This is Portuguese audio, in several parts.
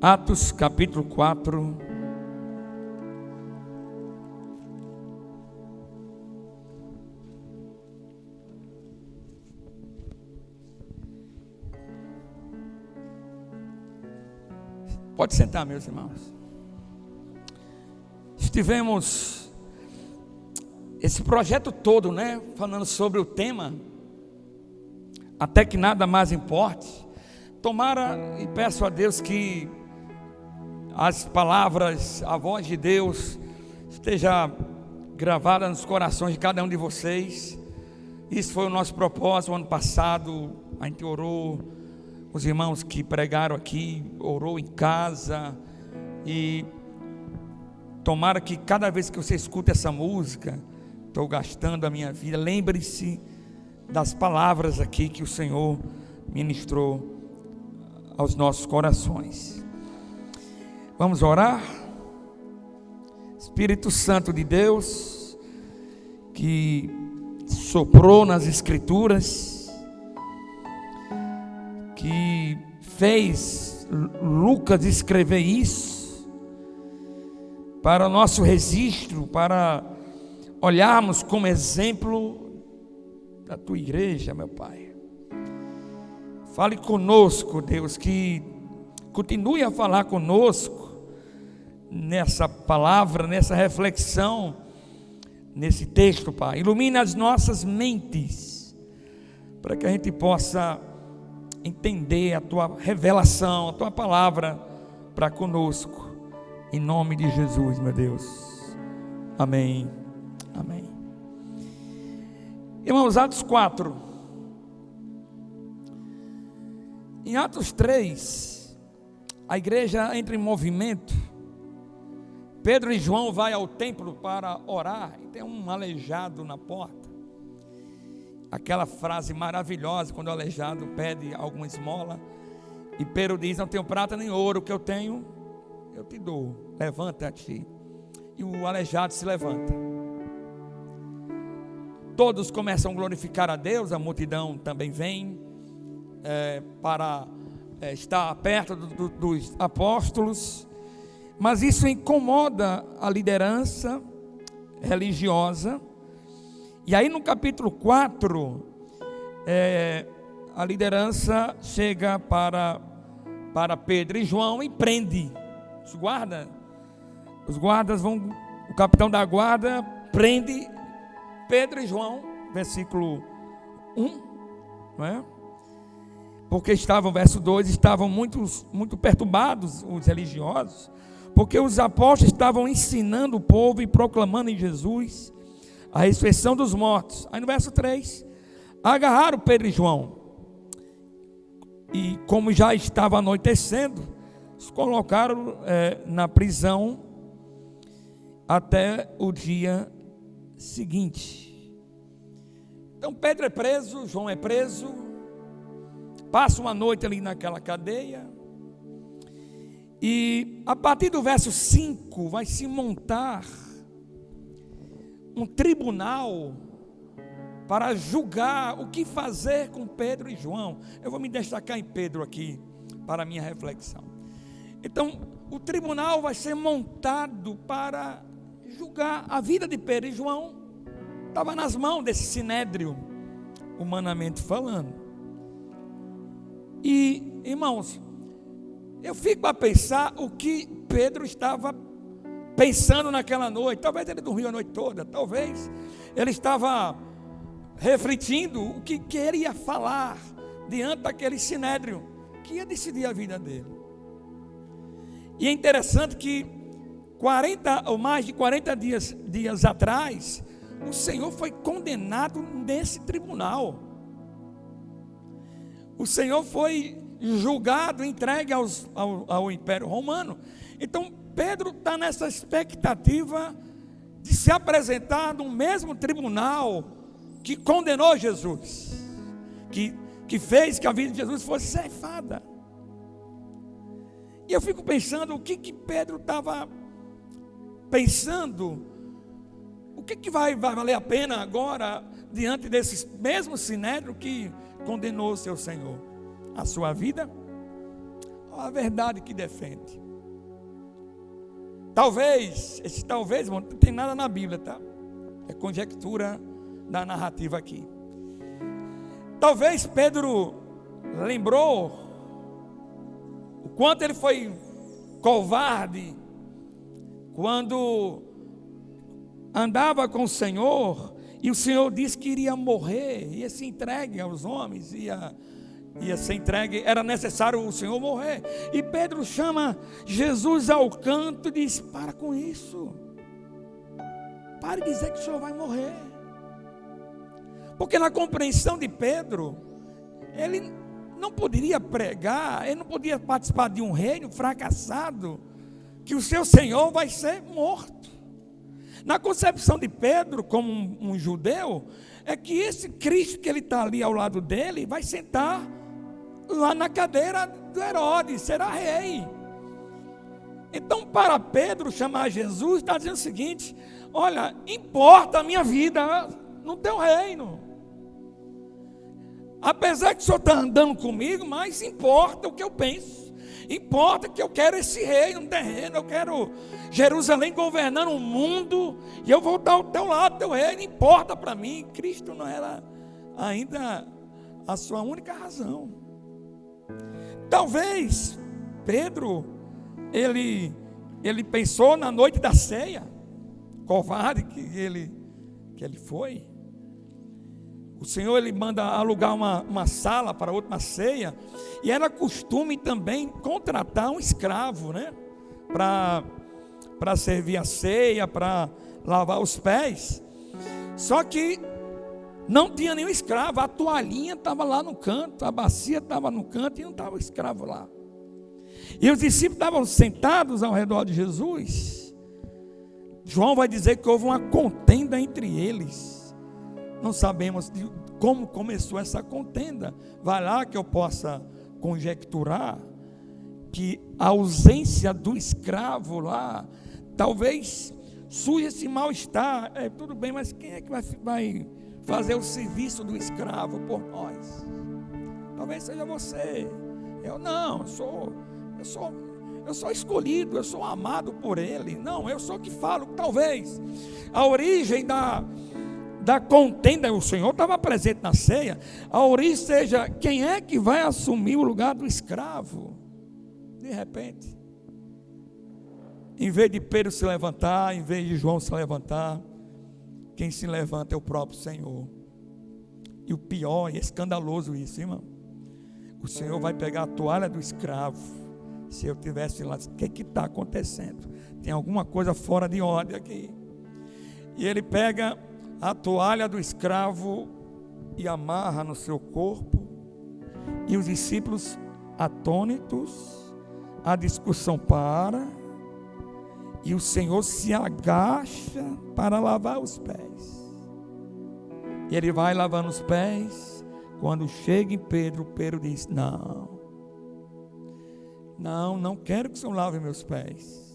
Atos capítulo 4. Pode sentar, meus irmãos. Estivemos esse projeto todo, falando sobre o tema até que nada mais importe. Tomara e peço a Deus que as palavras, a voz de Deus esteja gravada nos corações de cada um de vocês. Isso foi o nosso propósito. O ano passado a gente orou, os irmãos que pregaram aqui orou em casa, e tomara que cada vez que você escuta essa música, estou gastando a minha vida, lembre-se das palavras aqui que o Senhor ministrou aos nossos corações. Vamos orar. Espírito Santo de Deus, que soprou nas Escrituras, que fez Lucas escrever isso para o nosso registro, para olharmos como exemplo da tua igreja, meu Pai. Fale conosco, Deus, que continue a falar conosco nessa palavra, nessa reflexão, nesse texto, Pai. Ilumina as nossas mentes, para que a gente possa entender a tua revelação, a tua palavra para conosco, em nome de Jesus, meu Deus. Amém. Amém. Irmãos, Atos 4. Em Atos 3, a igreja entra em movimento. Pedro e João vai ao templo para orar, e tem um aleijado na porta. Aquela frase maravilhosa, quando o aleijado pede alguma esmola, e Pedro diz: não tenho prata nem ouro, o que eu tenho, eu te dou, levanta-te. E o aleijado se levanta. Todos começam a glorificar a Deus, a multidão também vem para estar perto dos apóstolos, mas isso incomoda a liderança religiosa. E aí no capítulo 4, a liderança chega para Pedro e João e prende os guardas vão, o capitão da guarda prende Pedro e João, versículo 1, não é? Porque estavam, verso 2, estavam muito perturbados os religiosos, porque os apóstolos estavam ensinando o povo e proclamando em Jesus a ressurreição dos mortos. Aí no verso 3, agarraram Pedro e João, e como já estava anoitecendo, os colocaram na prisão até o dia seguinte. Então Pedro é preso, João é preso, passa uma noite ali naquela cadeia, e a partir do verso 5 vai se montar um tribunal para julgar o que fazer com Pedro e João. Eu vou me destacar em Pedro aqui para a minha reflexão. Então o tribunal vai ser montado para julgar a vida de Pedro e João. Estava nas mãos desse sinédrio, humanamente falando. E, irmãos, eu fico a pensar o que Pedro estava pensando naquela noite. Talvez ele dormiu a noite toda, talvez ele estava refletindo o que queria falar diante daquele sinédrio que ia decidir a vida dele. E é interessante que 40 ou mais de 40 dias atrás, o Senhor foi condenado nesse tribunal. O Senhor foi julgado, entregue ao Império Romano. Então Pedro está nessa expectativa de se apresentar no mesmo tribunal que condenou Jesus, que fez que a vida de Jesus fosse ceifada. E eu fico pensando o que Pedro estava pensando. O que vai valer a pena agora diante desse mesmo sinédrio que condenou o seu Senhor? A sua vida só a verdade que defende. Talvez, esse talvez, irmão, não tem nada na Bíblia, tá? É conjectura da narrativa aqui. Talvez Pedro lembrou o quanto ele foi covarde quando andava com o Senhor, e o Senhor disse que iria morrer, ia se entregue aos homens, ia ser entregue, era necessário o Senhor morrer. E Pedro chama Jesus ao canto e diz: para com isso, pare de dizer que o Senhor vai morrer. Porque na compreensão de Pedro, ele não poderia pregar, ele não podia participar de um reino fracassado, que o seu Senhor vai ser morto. Na concepção de Pedro, como um judeu, é que esse Cristo que ele está ali ao lado dele, vai sentar lá na cadeira do Herodes, será rei. Então, para Pedro chamar Jesus, está dizendo o seguinte: olha, importa a minha vida no teu reino. Apesar que o Senhor está andando comigo, mas importa o que eu penso. Importa que eu quero esse reino, um terreno, eu quero Jerusalém governando o mundo, e eu vou estar ao teu lado, teu reino, importa para mim. Cristo não era ainda a sua única razão. Talvez Pedro, ele pensou na noite da ceia, covarde que ele foi. O Senhor, ele manda alugar uma sala para outra ceia, e era costume também contratar um escravo, né? Para servir a ceia, para lavar os pés. Só que não tinha nenhum escravo, a toalhinha estava lá no canto, a bacia estava no canto e não estava o escravo lá. E os discípulos estavam sentados ao redor de Jesus. João vai dizer que houve uma contenda entre eles. Não sabemos como começou essa contenda. Vai lá que eu possa conjecturar que a ausência do escravo lá, talvez surja esse mal-estar. Tudo bem, mas quem é que vai fazer o serviço do escravo por nós? Talvez seja você. Eu não, eu sou escolhido, eu sou amado por Ele. Não, eu sou que falo. Talvez a origem da contenda, o Senhor estava presente na ceia, a origem seja: quem é que vai assumir o lugar do escravo? De repente, em vez de Pedro se levantar, em vez de João se levantar, quem se levanta é o próprio Senhor. E o pior, e é escandaloso isso, irmão, o Senhor vai pegar a toalha do escravo. Se eu tivesse lá, o que está acontecendo? Tem alguma coisa fora de ordem aqui. E ele pega a toalha do escravo e amarra no seu corpo, e os discípulos atônitos, a discussão para, e o Senhor se agacha para lavar os pés, e ele vai lavando os pés. Quando chega em Pedro, Pedro diz: não quero que o Senhor lave meus pés.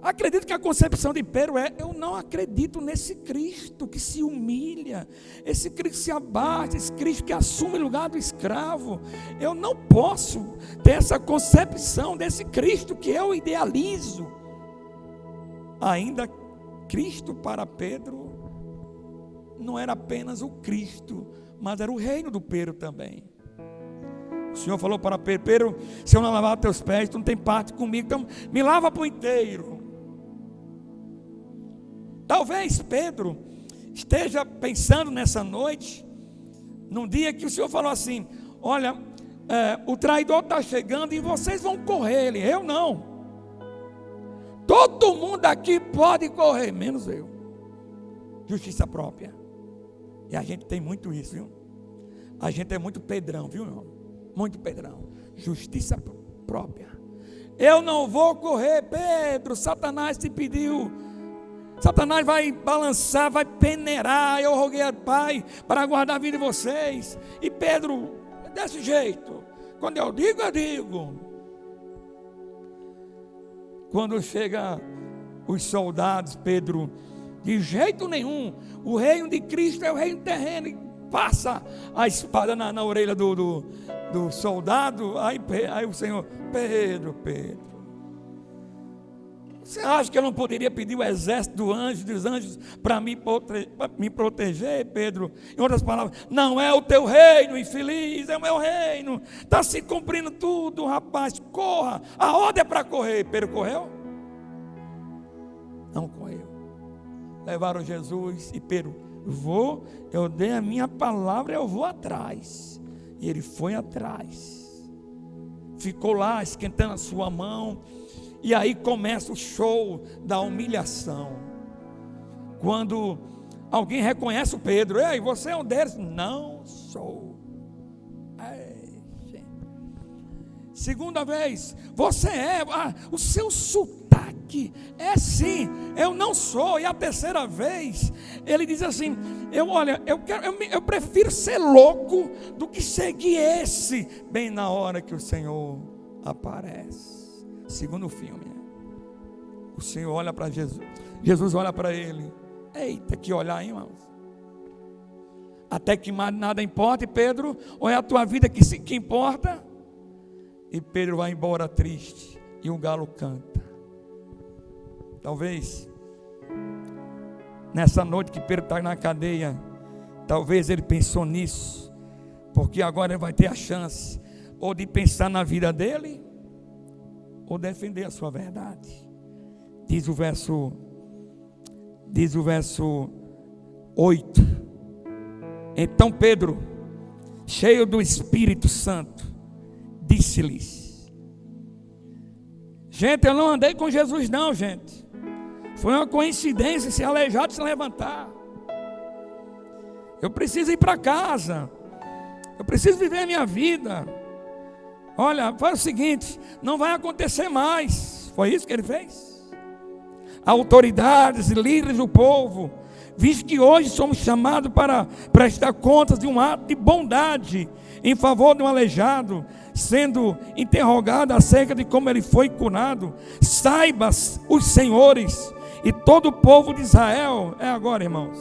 Acredito que a concepção de Pedro é: eu não acredito nesse Cristo que se humilha, esse Cristo que se abate, esse Cristo que assume o lugar do escravo. Eu não posso ter essa concepção desse Cristo que eu idealizo. Ainda Cristo para Pedro não era apenas o Cristo, mas era o reino do Pedro também. O Senhor falou para Pedro: Pedro, se eu não lavar teus pés, tu não tem parte comigo, então me lava por inteiro. Talvez Pedro esteja pensando nessa noite, num dia que o Senhor falou assim: olha, o traidor está chegando e vocês vão correr. Ele: eu não. Todo mundo aqui pode correr, menos eu. Justiça própria. E a gente tem muito isso, viu? A gente é muito Pedrão, viu, irmão? Muito Pedrão. Justiça própria. Eu não vou correr, Pedro. Satanás te pediu. Satanás vai balançar, vai peneirar. Eu roguei ao Pai para guardar a vida de vocês. E Pedro, desse jeito. Quando eu digo, eu digo. Quando chega os soldados, Pedro: de jeito nenhum. O reino de Cristo é o reino terreno. E passa a espada na orelha do soldado. Aí o Senhor, Pedro, você acha que eu não poderia pedir o exército dos anjos para me proteger, Pedro? Em outras palavras, não é o teu reino, infeliz, é o meu reino. Está se cumprindo tudo, rapaz, corra. A ordem é para correr. Pedro correu? Não correu. Levaram Jesus e Pedro, eu dei a minha palavra, eu vou atrás. E ele foi atrás. Ficou lá esquentando a sua mão. E aí começa o show da humilhação. Quando alguém reconhece o Pedro, ei, você é um deles? Não sou. Segunda vez, você é, o seu sotaque é sim, eu não sou. E a terceira vez, ele diz assim, eu prefiro ser louco do que seguir esse, bem na hora que o Senhor aparece. Segundo filme, o Senhor olha para Jesus, Jesus olha para ele. Eita, que olhar, hein, irmãos? Até que mais nada importa, Pedro, ou é a tua vida que importa? E Pedro vai embora triste, e o galo canta. Talvez nessa noite que Pedro está na cadeia, talvez ele pensou nisso, porque agora ele vai ter a chance ou de pensar na vida dele, ou defender a sua verdade. Diz o verso 8. Então Pedro, cheio do Espírito Santo, disse-lhes: gente, eu não andei com Jesus não, gente. Foi uma coincidência esse aleijado se levantar. Eu preciso ir para casa. Eu preciso viver a minha vida. Olha, faz o seguinte, não vai acontecer mais. Foi isso que ele fez? Autoridades e líderes do povo, visto que hoje somos chamados para prestar contas de um ato de bondade em favor de um aleijado, sendo interrogado acerca de como ele foi curado, saiba os senhores e todo o povo de Israel, é agora, irmãos,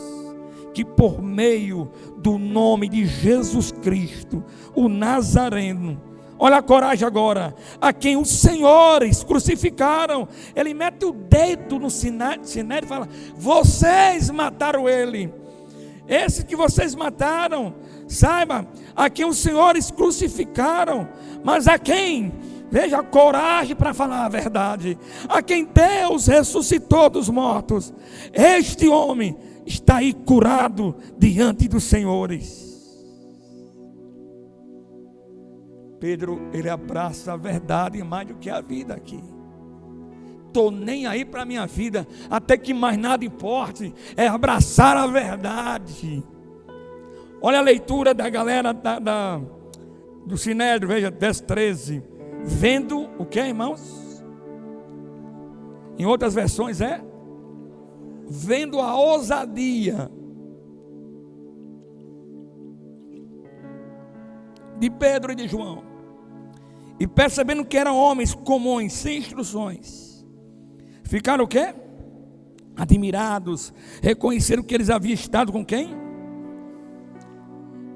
que por meio do nome de Jesus Cristo, o Nazareno, olha a coragem agora, a quem os senhores crucificaram, ele mete o dedo no sinédrio e fala: vocês mataram ele, esse que vocês mataram, saiba, a quem os senhores crucificaram, mas a quem, veja a coragem para falar a verdade, a quem Deus ressuscitou dos mortos, este homem está aí curado diante dos senhores. Pedro, ele abraça a verdade mais do que a vida aqui. Estou nem aí para a minha vida, até que mais nada importe, é abraçar a verdade. Olha a leitura da galera do Sinédrio, veja, verso 13. Vendo o que, irmãos? Em outras versões vendo a ousadia de Pedro e de João, e percebendo que eram homens comuns, sem instruções, ficaram o quê? Admirados, reconheceram que eles haviam estado com quem?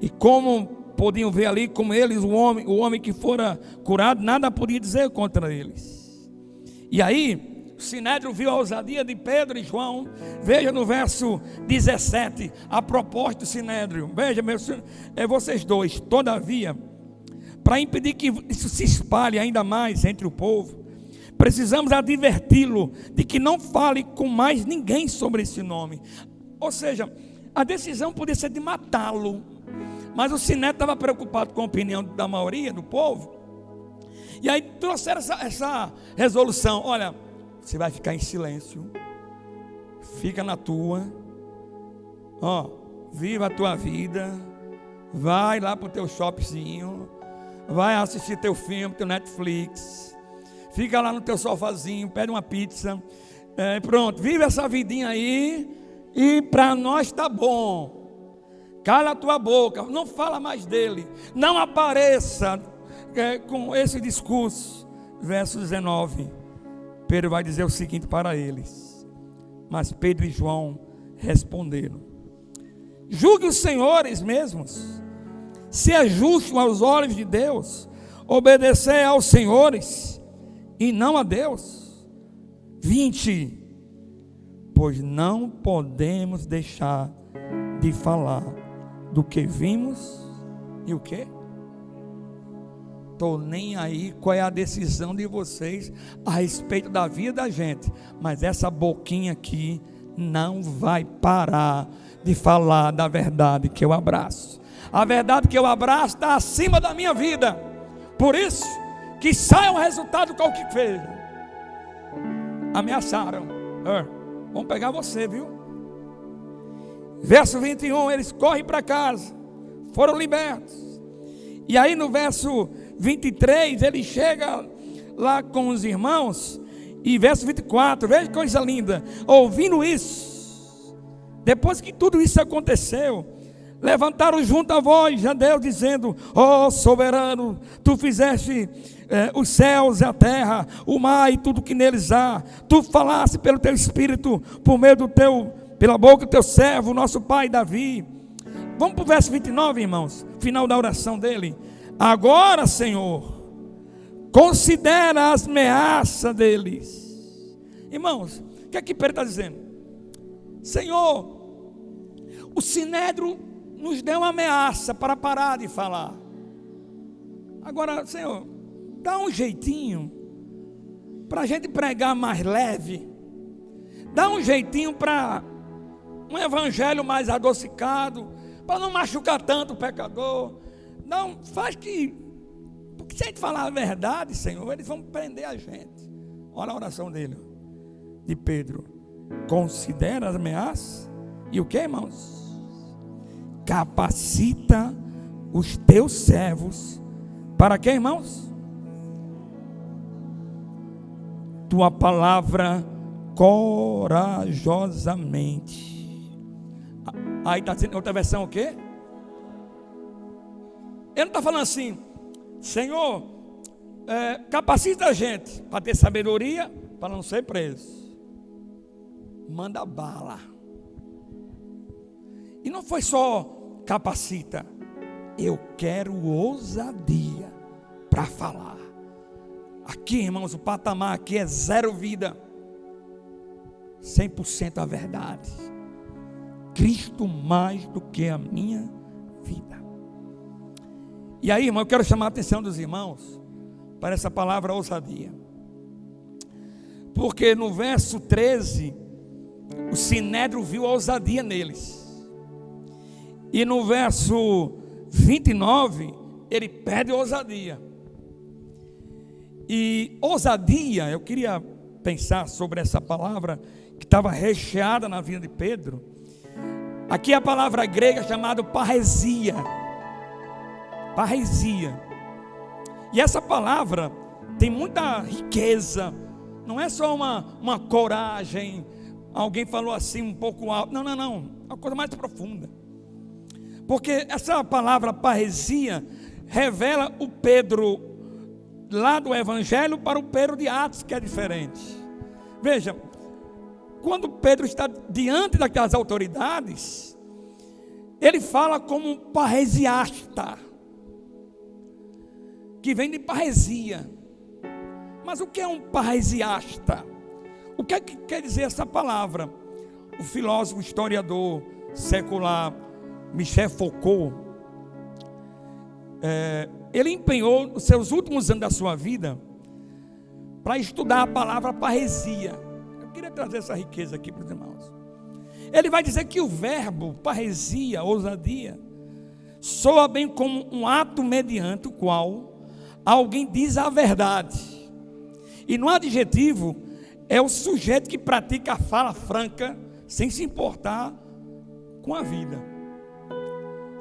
E como podiam ver ali, como eles, o homem que fora curado, nada podia dizer contra eles. E aí, o Sinédrio viu a ousadia de Pedro e João. Veja no verso 17, a proposta do Sinédrio. Veja, vocês dois, todavia, para impedir que isso se espalhe ainda mais entre o povo, precisamos adverti-lo de que não fale com mais ninguém sobre esse nome. Ou seja, a decisão podia ser de matá-lo, mas o Sinédrio estava preocupado com a opinião da maioria do povo. E aí trouxeram essa resolução: olha, você vai ficar em silêncio, fica na tua, viva a tua vida, vai lá para o teu shoppingzinho, vai assistir teu filme, teu Netflix, fica lá no teu sofazinho, pede uma pizza, pronto, vive essa vidinha aí, e para nós tá bom. Cala a tua boca, não fala mais dele, não apareça com esse discurso. Verso 19, Pedro vai dizer o seguinte para eles: mas Pedro e João responderam: julgue os senhores mesmos, se é justo aos olhos de Deus obedecer aos senhores e não a Deus. 20. Pois não podemos deixar de falar do que vimos e o quê? Estou nem aí qual é a decisão de vocês a respeito da vida da gente, mas essa boquinha aqui não vai parar de falar da verdade que eu abraço. A verdade que eu abraço está acima da minha vida, por isso que saia o resultado qualquer que fez. Ameaçaram, vão pegar você, viu? Verso 21, eles correm para casa, foram libertos. E aí no verso 23, ele chega lá com os irmãos, e verso 24, veja que coisa linda. Ouvindo isso, depois que tudo isso aconteceu, levantaram junto a voz a Deus, dizendo: ó soberano, tu fizeste os céus e a terra, o mar e tudo que neles há. Tu falaste pelo teu Espírito, por meio pela boca do teu servo, nosso pai Davi. Vamos para o verso 29, irmãos, final da oração dele. Agora, Senhor, considera as ameaças deles. Irmãos, o que é que Pedro está dizendo? Senhor, o Sinédrio nos deu uma ameaça para parar de falar. Agora, Senhor, dá um jeitinho para a gente pregar mais leve. Dá um jeitinho para um evangelho mais adocicado, para não machucar tanto o pecador. Não, faz que, porque se a gente falar a verdade, Senhor, eles vão prender a gente. Olha a oração dele, de Pedro. Considera as ameaças. E o que, irmãos? Capacita os teus servos. Para quê, irmãos? Tua palavra corajosamente. Aí está dizendo outra versão o quê? Ele não está falando assim: Senhor, capacita a gente para ter sabedoria, para não ser preso. Manda bala. E não foi só capacita, eu quero ousadia para falar. Aqui, irmãos, o patamar aqui é 0 vida, 100% a verdade. Cristo mais do que a minha vida. E aí, irmão, eu quero chamar a atenção dos irmãos para essa palavra ousadia. Porque no verso 13, o Sinédrio viu a ousadia neles. E no verso 29, ele pede ousadia. E ousadia, eu queria pensar sobre essa palavra que estava recheada na vida de Pedro. Aqui é a palavra grega chamada parresia. Parresia. E essa palavra tem muita riqueza. Não é só uma coragem. Alguém falou assim um pouco alto. Não. É uma coisa mais profunda. Porque essa palavra parresia revela o Pedro lá do Evangelho para o Pedro de Atos, que é diferente. Veja, quando Pedro está diante daquelas autoridades, ele fala como um parresiasta, que vem de parresia. Mas o que é um parresiasta? O que é que quer dizer essa palavra? O filósofo historiador secular Michel Foucault, ele empenhou os seus últimos anos da sua vida para estudar a palavra parresia. Eu queria trazer essa riqueza aqui para os irmãos. Ele vai dizer que o verbo parresia, ousadia, soa bem como um ato mediante o qual alguém diz a verdade. E no adjetivo, é o sujeito que pratica a fala franca, sem se importar com a vida.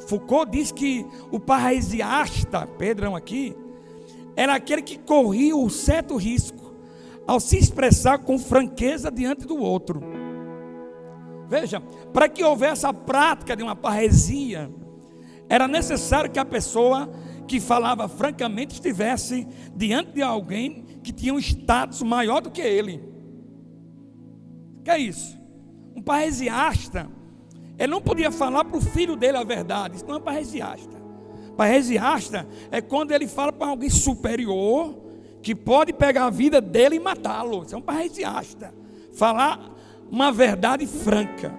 Foucault diz que o parresiasta, Pedrão aqui, era aquele que corria um certo risco ao se expressar com franqueza diante do outro. Veja, para que houvesse a prática de uma parresia, era necessário que a pessoa que falava francamente estivesse diante de alguém que tinha um status maior do que ele. O que é isso? Um parresiasta, ele não podia falar para o filho dele a verdade. Isso não é parresiasta. Parresiasta é quando ele fala para alguém superior, que pode pegar a vida dele e matá-lo. Isso é um parresiasta. Falar uma verdade franca.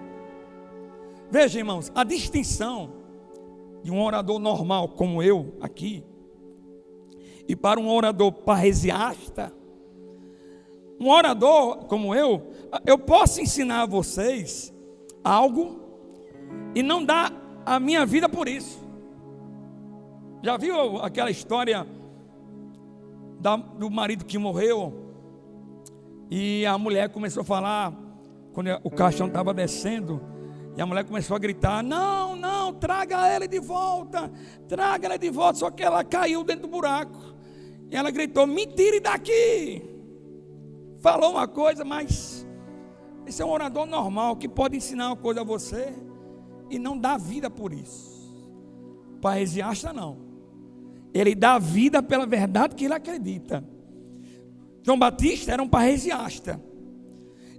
Veja, irmãos, a distinção de um orador normal como eu aqui, e para um orador parresiasta, um orador como eu posso ensinar a vocês algo e não dar a minha vida por isso. Já viu aquela história do marido que morreu e a mulher começou a falar, quando o caixão estava descendo, e a mulher começou a gritar: não, não, traga ela de volta, só que ela caiu dentro do buraco, e ela gritou: me tire daqui. Falou uma coisa, mas esse é um orador normal, que pode ensinar uma coisa a você e não dá vida por isso. Parresiasta não, ele dá vida pela verdade que ele acredita. João Batista era um parresiasta.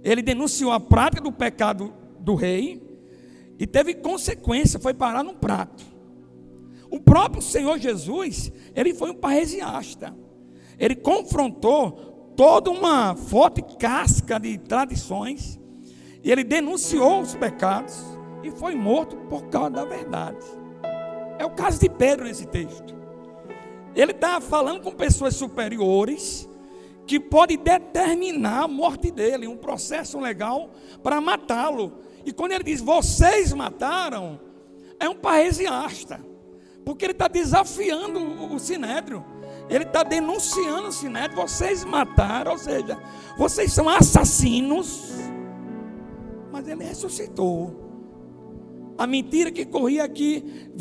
Ele denunciou a prática do pecado do rei e teve consequência, foi parar num prato. O próprio Senhor Jesus, ele foi um parresiasta. Ele confrontou toda uma forte casca de tradições, e ele denunciou os pecados e foi morto por causa da verdade. É o caso de Pedro nesse texto. Ele está falando com pessoas superiores, que pode determinar a morte dele, um processo legal para matá-lo. E quando ele diz vocês mataram, é um parresiasta, porque ele está desafiando o sinédrio, ele está denunciando o sinédrio. Vocês mataram, ou seja, vocês são assassinos. Mas ele ressuscitou. A mentira que corria aqui,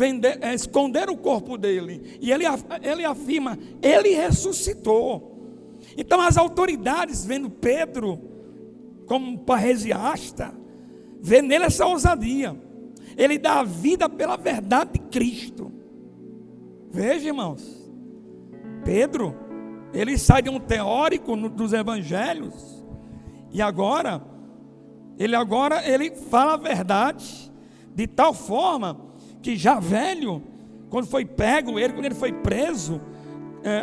esconder o corpo dele, e ele afirma, ele ressuscitou. Então as autoridades, vendo Pedro como um parresiasta, vê nele essa ousadia. Ele dá a vida pela verdade de Cristo. Veja, irmãos, Pedro, ele sai de um teórico dos evangelhos, e agora ele fala a verdade, de tal forma que já velho, quando foi pego, quando ele foi preso,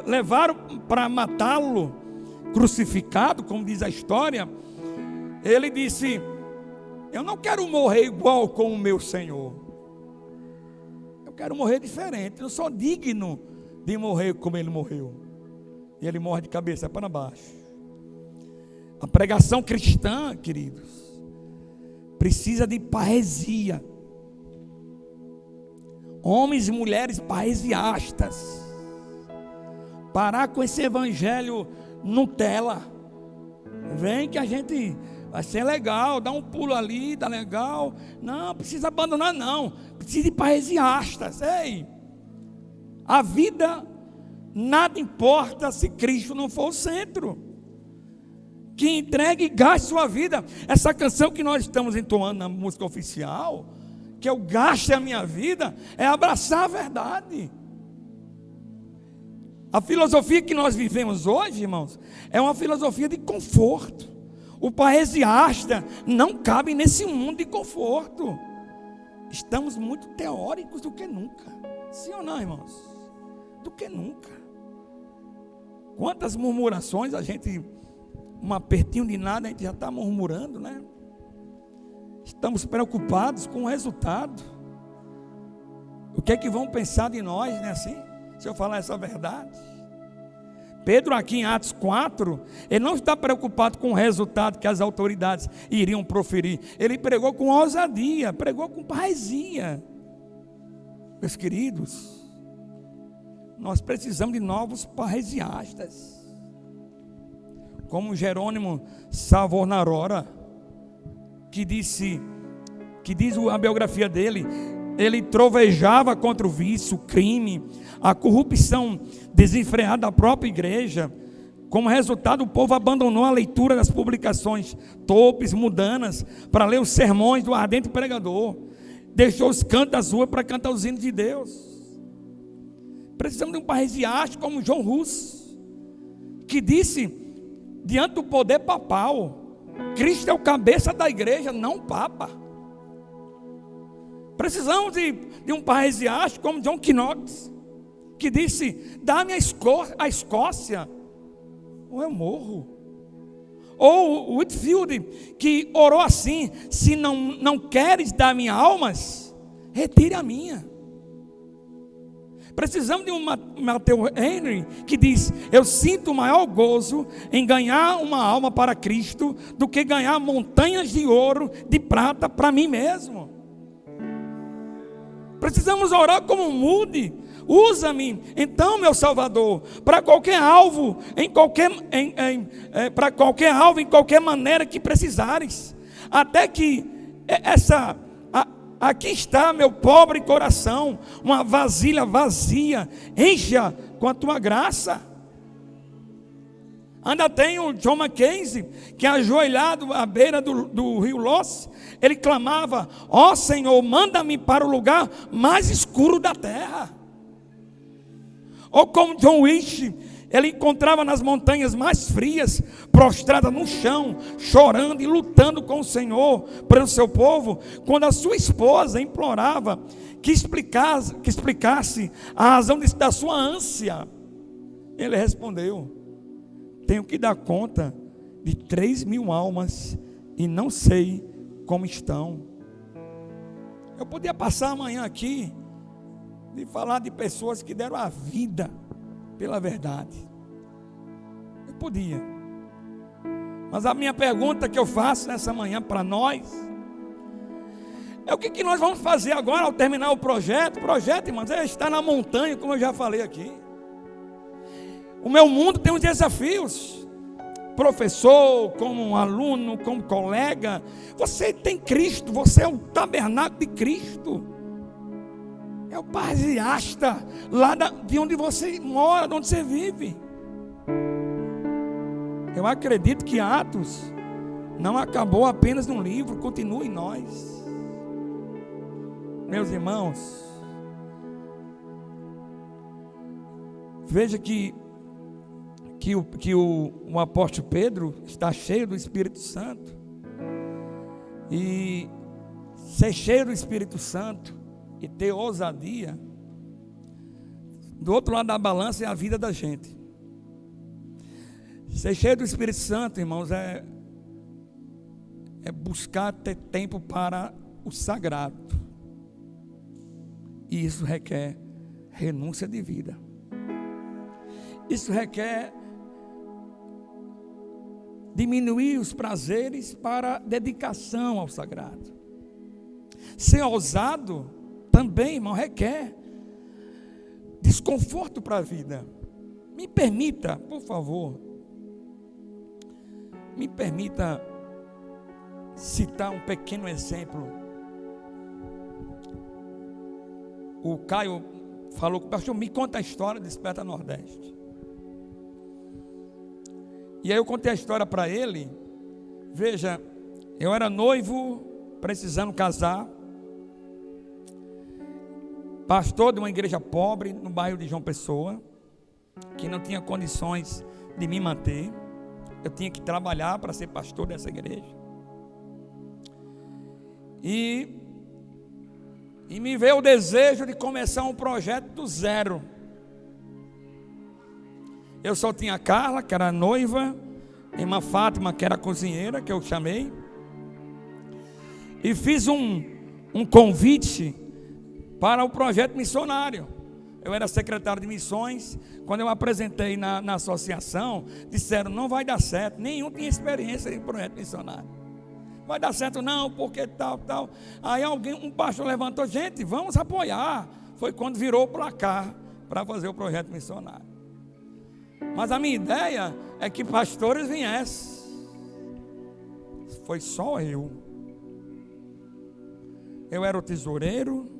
levaram para matá-lo, crucificado, como diz a história. Ele disse: eu não quero morrer igual com o meu Senhor, eu quero morrer diferente, eu sou digno de morrer como ele morreu. E ele morre de cabeça para baixo. A pregação cristã, queridos, precisa de parresia. Homens e mulheres parresiastas. Parar com esse evangelho Nutella. Vem que a gente vai ser legal, dá um pulo ali, dá legal. Não, precisa abandonar não. Precisa de parresiastas. Ei, a vida, nada importa se Cristo não for o centro. Que entregue e gaste sua vida. Essa canção que nós estamos entoando na música oficial, que eu gaste a minha vida, é abraçar a verdade. A filosofia que nós vivemos hoje, irmãos, é uma filosofia de conforto. O parresiasta não cabe nesse mundo de conforto. Estamos muito teóricos do que nunca. Sim ou não, irmãos? Do que nunca. Quantas murmurações um apertinho de nada, a gente já está murmurando, né? Estamos preocupados com o resultado. O que é que vão pensar de nós, né, assim? Se eu falar essa verdade. Pedro aqui em Atos 4, ele não está preocupado com o resultado que as autoridades iriam proferir. Ele pregou com ousadia, pregou com parresia. Meus queridos, nós precisamos de novos parresiastas. Como Jerônimo Savonarola, que diz a biografia dele, ele trovejava contra o vício, o crime, a corrupção desenfreada da própria igreja. Como resultado, o povo abandonou a leitura das publicações torpes, mundanas, para ler os sermões do ardente pregador. Deixou os cantos das ruas para cantar os hinos de Deus. Precisamos de um parresiasta como John Hus, que disse, diante do poder papal, Cristo é o cabeça da igreja, não o Papa. Precisamos de um parresiasta como John Knox, que disse: dá-me a Escócia, ou eu morro. Ou o Whitefield, que orou assim: se não queres dar minha alma, retire a minha. Precisamos de um Matthew Henry que diz: eu sinto maior gozo em ganhar uma alma para Cristo do que ganhar montanhas de ouro, de prata para mim mesmo. Precisamos orar como Moody: usa-me então, meu Salvador, para qualquer alvo, em qualquer maneira que precisares, até que aqui está meu pobre coração, uma vasilha vazia, encha com a tua graça. Ainda tem o John Mackenzie, que ajoelhado à beira do rio Loss, ele clamava: ó Senhor, manda-me para o lugar mais escuro da terra. Ou como John Wish, ele encontrava nas montanhas mais frias, prostrada no chão, chorando e lutando com o Senhor pelo seu povo, quando a sua esposa implorava que explicasse a razão da sua ânsia. Ele respondeu: tenho que dar conta de 3.000 almas e não sei como estão. Eu podia passar amanhã aqui e falar de pessoas que deram a vida pela verdade. Eu podia. Mas a minha pergunta que eu faço nessa manhã para nós é: o que nós vamos fazer agora ao terminar o projeto? O projeto, irmãos, é estar na montanha, como eu já falei aqui. O meu mundo tem uns desafios. Professor, como um aluno, como colega, você tem Cristo, você é o tabernáculo de Cristo. É o parziasta lá de onde você mora, de onde você vive. Eu acredito que Atos não acabou apenas num livro, continua em nós. Meus irmãos, veja que o apóstolo Pedro está cheio do Espírito Santo. E ser cheio do Espírito Santo e ter ousadia, do outro lado da balança é a vida da gente. Ser cheio do Espírito Santo, irmãos, é buscar ter tempo para o sagrado. E isso requer renúncia de vida. Isso requer diminuir os prazeres para dedicação ao sagrado. Ser ousado também, irmão, requer desconforto para a vida. Me permita, por favor, me permita citar um pequeno exemplo. O Caio falou: pastor, me conta a história do Desperta Nordeste. E aí eu contei a história para ele. Veja, eu era noivo, precisando casar, pastor de uma igreja pobre no bairro de João Pessoa, que não tinha condições de me manter. Eu tinha que trabalhar para ser pastor dessa igreja. E me veio o desejo de começar um projeto do zero. Eu só tinha a Carla, que era noiva, a irmã Fátima, que era cozinheira, que eu chamei, e fiz um convite para o projeto missionário. Eu era secretário de missões. Quando eu apresentei na associação, disseram: não vai dar certo, nenhum tinha experiência em projeto missionário. Vai dar certo não, porque tal. Aí um pastor levantou: gente, vamos apoiar. Foi quando virou o placar para fazer o projeto missionário. Mas a minha ideia é que pastores viessem. Foi só eu. Eu era o tesoureiro,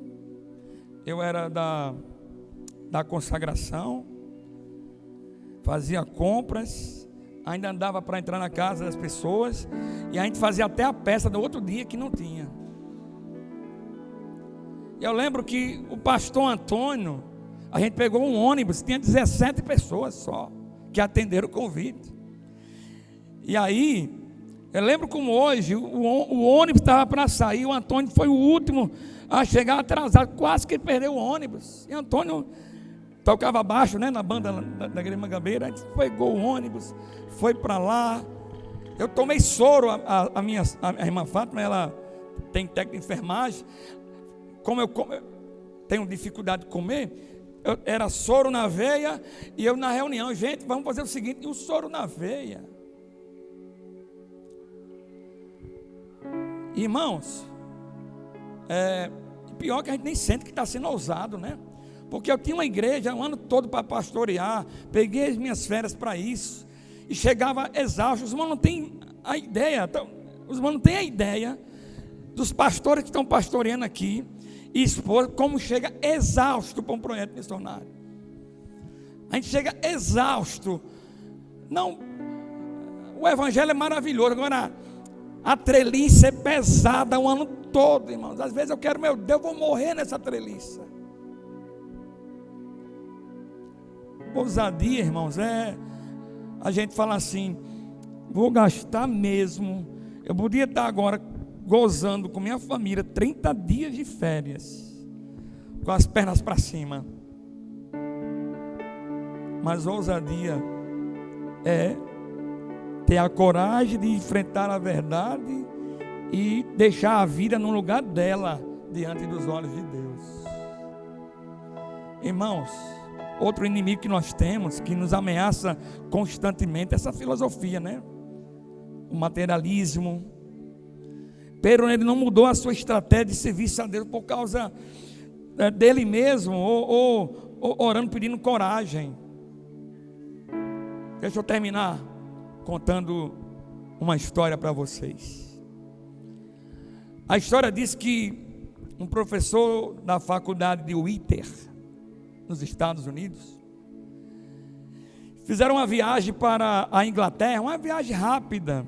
eu era da consagração, fazia compras, ainda andava para entrar na casa das pessoas, e a gente fazia até a peça do outro dia que não tinha. Eu lembro que o pastor Antônio, a gente pegou um ônibus, tinha 17 pessoas só que atenderam o convite. E aí, eu lembro como hoje, o ônibus estava para sair, o Antônio foi o último a chegar atrasado, quase que ele perdeu o ônibus. E Antônio tocava baixo, né, na banda da Igreja Mangabeira. A gente pegou o ônibus, foi para lá. Eu tomei soro. A irmã Fátima, ela tem técnica de enfermagem. Como eu tenho dificuldade de comer, era soro na veia. E eu na reunião, gente, vamos fazer o seguinte: e o soro na veia? Irmãos, pior que a gente nem sente que está sendo ousado, né? Porque eu tinha uma igreja um ano todo para pastorear, peguei as minhas férias para isso, e chegava exausto. Os irmãos não têm a ideia, os irmãos não têm a ideia dos pastores que estão pastoreando aqui, e esposa, como chega exausto para um projeto missionário. A gente chega exausto. Não, o evangelho é maravilhoso, agora a treliça é pesada o ano todo, irmãos. Às vezes eu quero, meu Deus, eu vou morrer nessa treliça. Ousadia, irmãos, a gente fala assim: vou gastar mesmo. Eu podia estar agora gozando com minha família 30 dias de férias, com as pernas para cima. Mas ousadia é ter a coragem de enfrentar a verdade e deixar a vida no lugar dela, diante dos olhos de Deus. Irmãos, outro inimigo que nós temos, que nos ameaça constantemente, é essa filosofia, né? O materialismo. Pedro, ele não mudou a sua estratégia de serviço a Deus por causa dele mesmo, ou orando, pedindo coragem. Deixa eu terminar contando uma história para vocês. A história diz que um professor da faculdade de Whittier, nos Estados Unidos, fizeram uma viagem para a Inglaterra, uma viagem rápida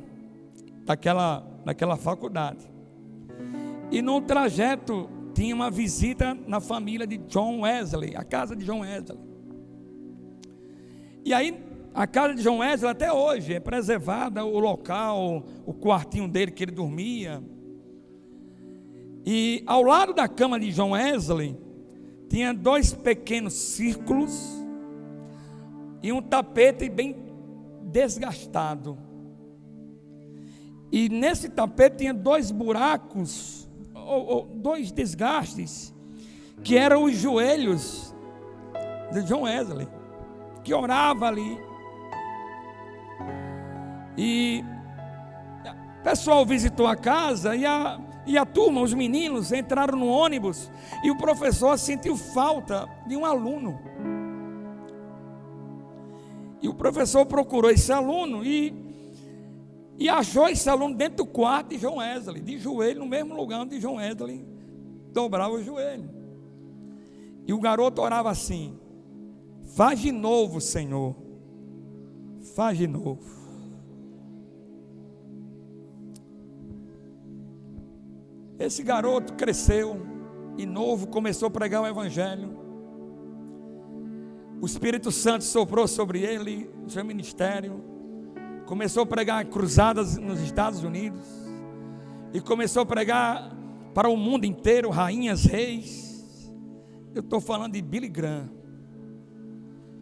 daquela faculdade. E no trajeto tinha uma visita na família de John Wesley, a casa de John Wesley. E aí a casa de John Wesley até hoje é preservada, o local, o quartinho dele que ele dormia. E ao lado da cama de John Wesley tinha 2 pequenos círculos e um tapete bem desgastado. E nesse tapete tinha 2 buracos, ou 2 desgastes, que eram os joelhos de John Wesley, que orava ali. E o pessoal visitou a casa e a turma, os meninos, entraram no ônibus e o professor sentiu falta de um aluno. E o professor procurou esse aluno e achou esse aluno dentro do quarto de John Wesley, de joelho, no mesmo lugar onde John Wesley dobrava o joelho. E o garoto orava assim: faz de novo, Senhor, faz de novo. Esse garoto cresceu e novo, começou a pregar o evangelho. O Espírito Santo soprou sobre ele, o seu ministério. Começou a pregar cruzadas nos Estados Unidos. E começou a pregar para o mundo inteiro, rainhas, reis. Eu estou falando de Billy Graham,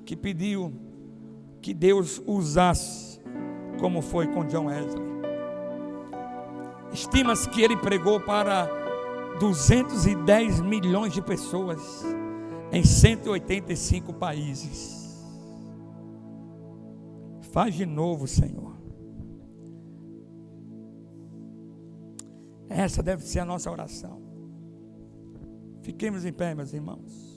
que pediu que Deus usasse como foi com John Wesley. Estima-se que ele pregou para 210 milhões de pessoas em 185 países. Faz de novo, Senhor. Essa deve ser a nossa oração. Fiquemos em pé, meus irmãos.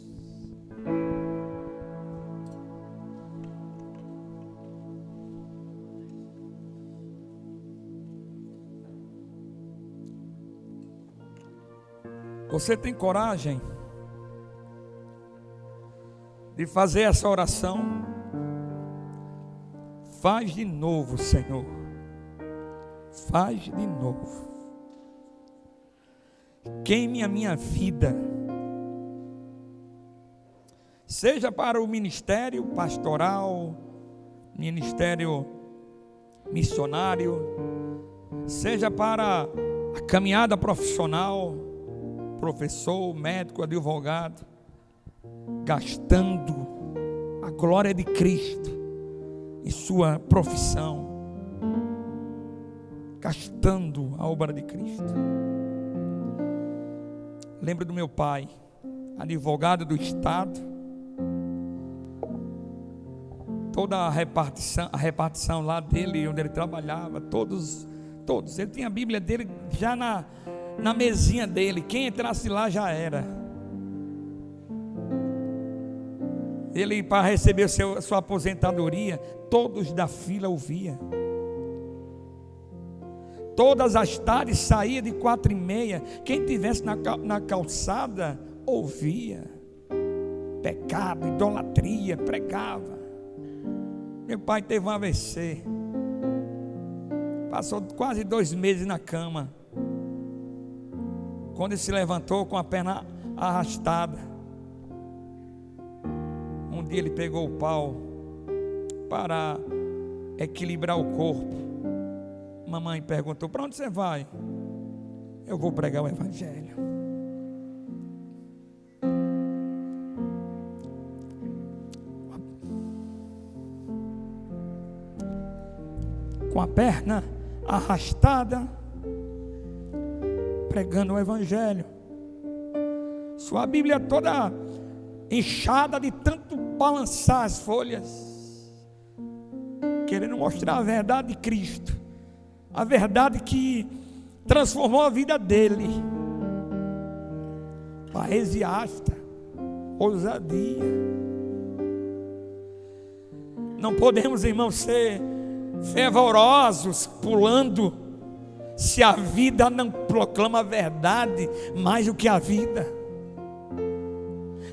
Você tem coragem de fazer essa oração? Faz de novo, Senhor. Faz de novo. Queime a minha vida. Seja para o ministério pastoral, ministério missionário, seja para a caminhada profissional, professor, médico, advogado, gastando a glória de Cristo em sua profissão, gastando a obra de Cristo. Lembro do meu pai, advogado do Estado. Toda a repartição lá dele, onde ele trabalhava, todos. Ele tinha a Bíblia dele já na mesinha dele. Quem entrasse lá já era. Ele, para receber sua aposentadoria, todos da fila ouviam. Todas as tardes saía de 4h30. Quem estivesse na calçada ouvia. Pecado, idolatria, pregava. Meu pai teve um AVC. Passou quase 2 meses na cama. Quando ele se levantou com a perna arrastada, um dia ele pegou o pau para equilibrar o corpo. Mamãe perguntou: para onde você vai? Eu vou pregar o Evangelho. Com a perna arrastada, pregando o Evangelho. Sua Bíblia toda inchada de tanto balançar as folhas, querendo mostrar a verdade de Cristo, a verdade que transformou a vida dele. Paresiasta, ousadia. Não podemos, irmãos, ser fervorosos, pulando, se a vida não proclama a verdade mais do que a vida.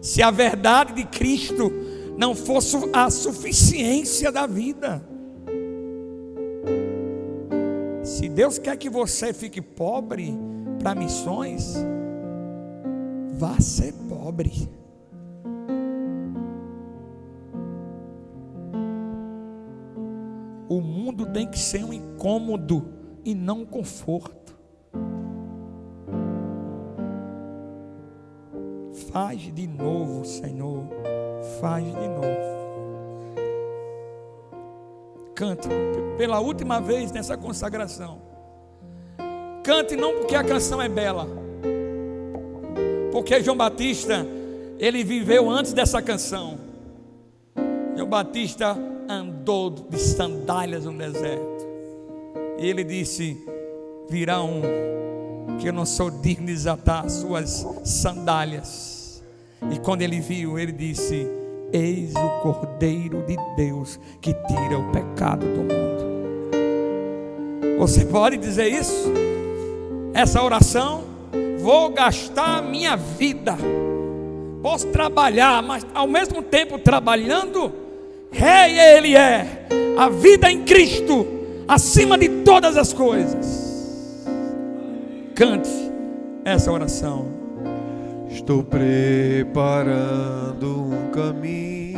Se a verdade de Cristo não fosse a suficiência da vida. Se Deus quer que você fique pobre para missões, vá ser pobre. O mundo tem que ser um incômodo e não um conforto. Faz de novo, Senhor. Faz de novo. Cante pela última vez nessa consagração. Cante não porque a canção é bela, porque João Batista, ele viveu antes dessa canção. João Batista andou de sandálias no deserto. E ele disse: virá um que eu não sou digno de desatar suas sandálias. E quando ele viu, ele disse: eis o Cordeiro de Deus que tira o pecado do mundo. Você pode dizer isso? Essa oração: vou gastar a minha vida. Posso trabalhar, mas ao mesmo tempo trabalhando, Rei Ele é, a vida em Cristo, acima de todas as coisas. Cante essa oração. Estou preparando um caminho